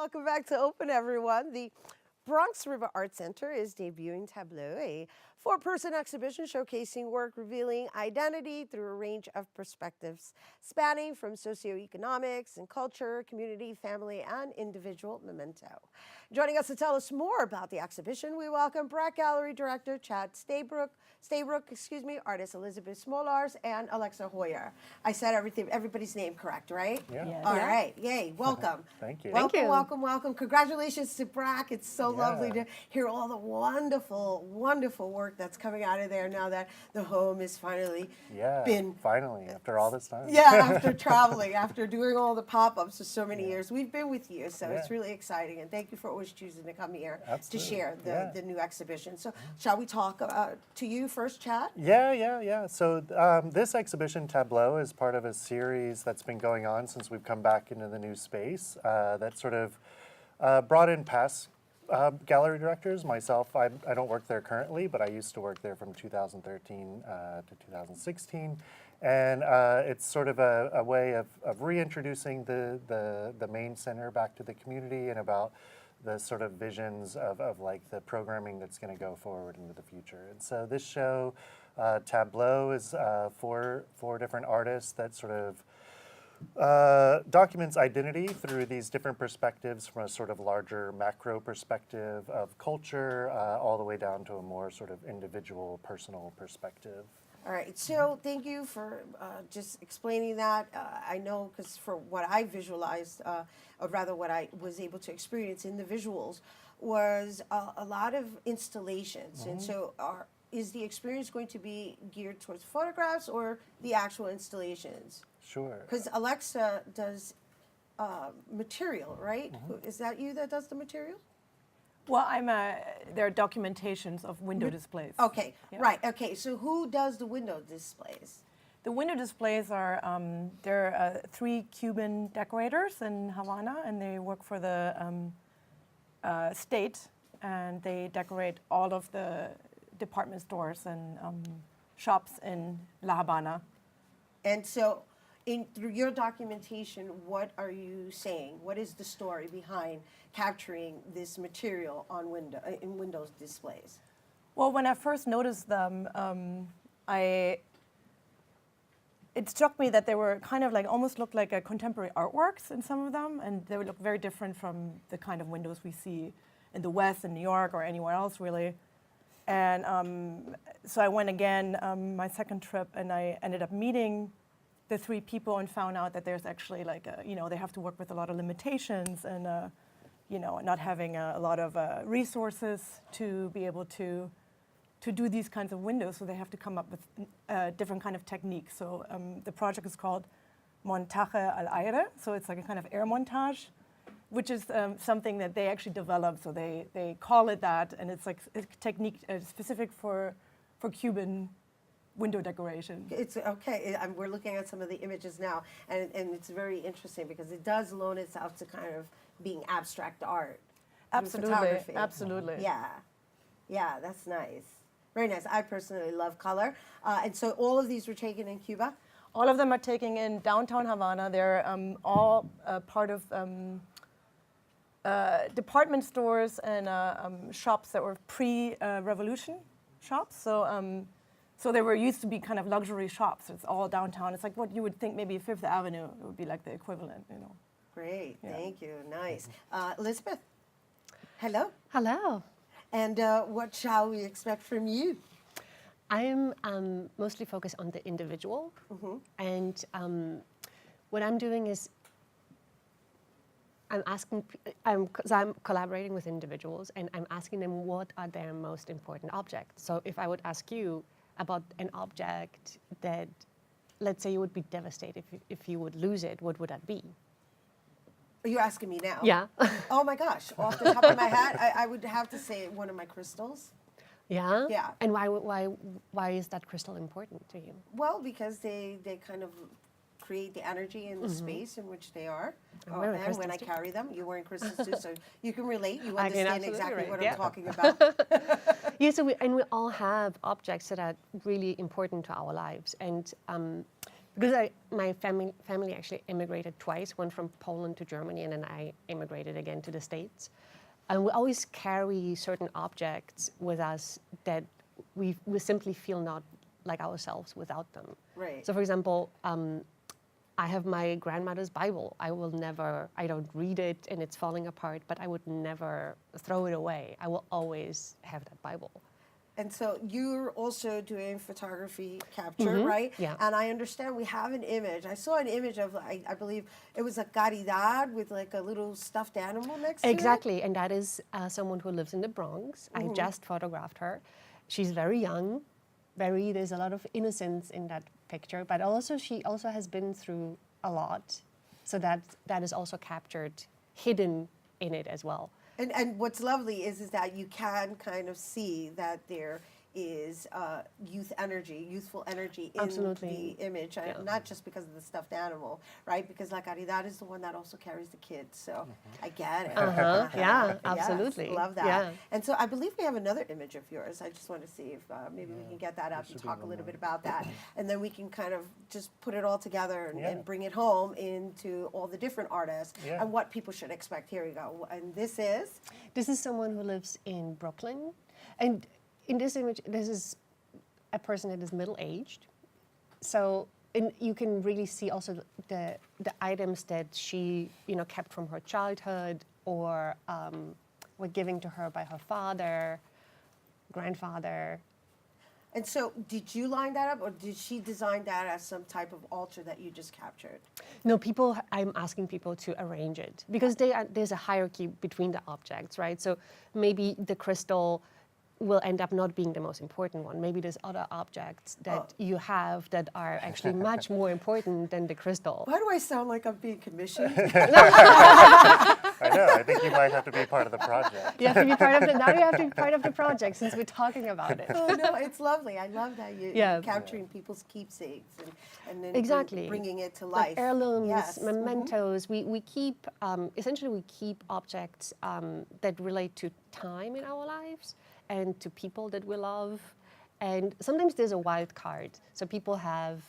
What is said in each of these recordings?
Welcome back to Open, everyone. The Bronx River Art Center is debuting Tableau, a four-person exhibition showcasing work revealing identity through a range of perspectives, spanning from socioeconomics and culture, community, family, and individual memento. Joining us to tell us more about the exhibition, we welcome Brat Gallery Director Chad Strayrook, artist Elisabeth Smolarz, and Alexa Hoyer. I said everybody's name correct, right? Yeah. Yes. All right. Yay. Welcome. Thank you. Welcome. Congratulations to Brack. It's so lovely to hear all the wonderful, wonderful work that's coming out of there now that the home is finally finally, after all this time. Yeah, after traveling, after doing all the pop-ups for so many years. We've been with you, so it's really exciting. And thank you for always choosing to come here to share the new exhibition. So shall we talk to you first, Chad? Yeah. So this exhibition, Tableau, is part of a series that's been going on since we've come back into the new space that sort of brought in past gallery directors. Myself, I don't work there currently, but I used to work there from 2013 to 2016. And it's sort of a way of reintroducing the main center back to the community and about the sort of visions of like the programming that's going to go forward into the future. And so this show, Tableau, is four different artists that sort of documents identity through these different perspectives, from a sort of larger macro perspective of culture all the way down to a more sort of individual, personal perspective. All right, so thank you for just explaining that. I know, because for what I visualized, or rather what I was able to experience in the visuals, was a lot of installations. And so is the experience going to be geared towards photographs or the actual installations? Sure. Because Alexa does material, right? Is that you that does the material? Well, there are documentations of window displays. Okay, Yeah. right. Okay, so who does the window displays? The window displays are, there are three Cuban decorators in Havana, and they work for the state, and they decorate all of the department stores and shops in La Habana. And so, through your documentation, what are you saying? What is the story behind capturing this material on in Windows displays? Well, when I first noticed them, it struck me that they were kind of like, almost looked like a contemporary artworks in some of them, and they would look very different from the kind of windows we see in the West, in New York, or anywhere else, really. And so I went again, my second trip, and I ended up meeting the three people and found out that there's actually like, they have to work with a lot of limitations and, not having a lot of resources to be able to do these kinds of windows. So they have to come up with a different kind of technique. So the project is called Montaje al Aire. So it's like a kind of air montage, which is something that they actually developed. So they call it that, and it's like a technique specific for Cuban window decoration. It's okay. We're looking at some of the images now, and it's very interesting because it does loan itself to kind of being abstract art. Absolutely. Yeah, that's nice. Very nice. I personally love color. And so all of these were taken in Cuba? All of them are taken in downtown Havana. They're all part of department stores and shops that were pre-revolution shops. So they were used to be kind of luxury shops. It's all downtown. It's like what you would think maybe Fifth Avenue would be like the equivalent, Great, thank you, nice. Elisabeth, hello. Hello. And what shall we expect from you? I'm mostly focused on the individual. And what I'm doing is I'm collaborating with individuals, and I'm asking them what are their most important objects. So if I would ask you about an object that, let's say, you would be devastated if you would lose it, what would that be? You're asking me now? Yeah. Oh my gosh, off the top of my head, I would have to say one of my crystals. Yeah? Yeah. And why is that crystal important to you? Well, because they kind of create the energy in the space in which they are. And when I carry them, you're wearing crystals too, so you can relate. You understand exactly what I'm talking about. Yeah, so we all have objects that are really important to our lives. And because my family actually immigrated twice, one from Poland to Germany, and then I immigrated again to the States. And we always carry certain objects with us that we simply feel not like ourselves without them. Right. So for example, I have my grandmother's Bible. I don't read it and it's falling apart, but I would never throw it away. I will always have that Bible. And so you're also doing photography capture, right? Yeah. And I understand we have an image. I saw an image of, I believe it was a caridad with like a little stuffed animal next to it. Exactly, and that is someone who lives in the Bronx. I just photographed her. She's very young, there's a lot of innocence in that picture, but also she also has been through a lot. So that is also captured, hidden in it as well. And what's lovely is that you can kind of see that there is youthful energy in Absolutely. the image, Yeah. not just because of the stuffed animal, right? Because La Caridad is the one that also carries the kids, so I get it. Yeah, Yes, absolutely. love that. Yeah. And so I believe we have another image of yours. I just want to see if maybe we can get that up and talk a little bit about that, and then we can kind of just put it all together and bring it home into all the different artists and what people should expect. Here we go. And this is someone who lives in Brooklyn, and in this image, this is a person that is middle-aged. So you can really see also the items that she kept from her childhood or were given to her by her father, grandfather. And so did you line that up, or did she design that as some type of altar that you just captured? No, I'm asking people to arrange it because there's a hierarchy between the objects, right? So maybe the crystal will end up not being the most important one. Maybe there's other objects that you have that are actually much more important than the crystal. Why do I sound like I'm being commissioned? I know. I think you might have to be part of the project. You have to be part of now you have to be part of the project since we're talking about it. Oh, no, it's lovely. I love that you're capturing people's keepsakes and then Exactly. bringing it to Like life. heirlooms, Yes. mementos. We keep, essentially we keep objects that relate to time in our lives and to people that we love. And sometimes there's a wild card. So people have,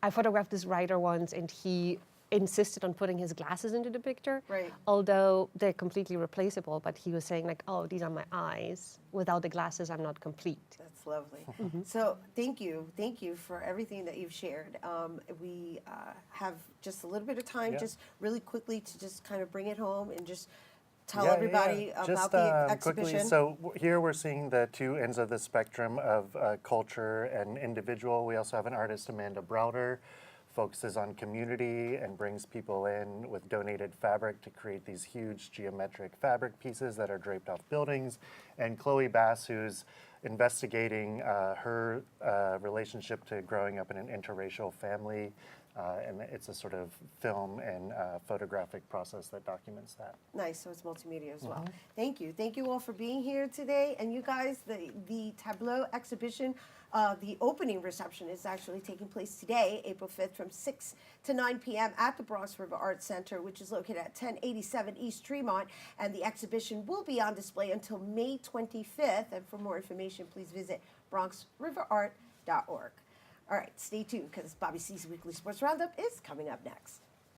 I photographed this writer once and he insisted on putting his glasses into the picture. Right. Although they're completely replaceable, but he was saying like, oh, these are my eyes. Without the glasses, I'm not complete. That's lovely. So thank you for everything that you've shared. We have just a little bit of time, just really quickly to just kind of bring it home and just tell everybody about just, the exhibition. Quickly, so here we're seeing the two ends of the spectrum of culture and individual. We also have an artist, Amanda Browder, focuses on community and brings people in with donated fabric to create these huge geometric fabric pieces that are draped off buildings. And Chloe Bass, who's investigating her relationship to growing up in an interracial family. And it's a sort of film and photographic process that documents that. Nice, so it's multimedia as well. Thank you. Thank you all for being here today. And you guys, the Tableau exhibition, the opening reception is actually taking place today, April 5th, from 6 to 9 p.m. at the Bronx River Arts Center, which is located at 1087 East Tremont. And the exhibition will be on display until May 25th. And for more information, please visit bronxriverart.org. All right, stay tuned because Bobby C's Weekly Sports Roundup is coming up next.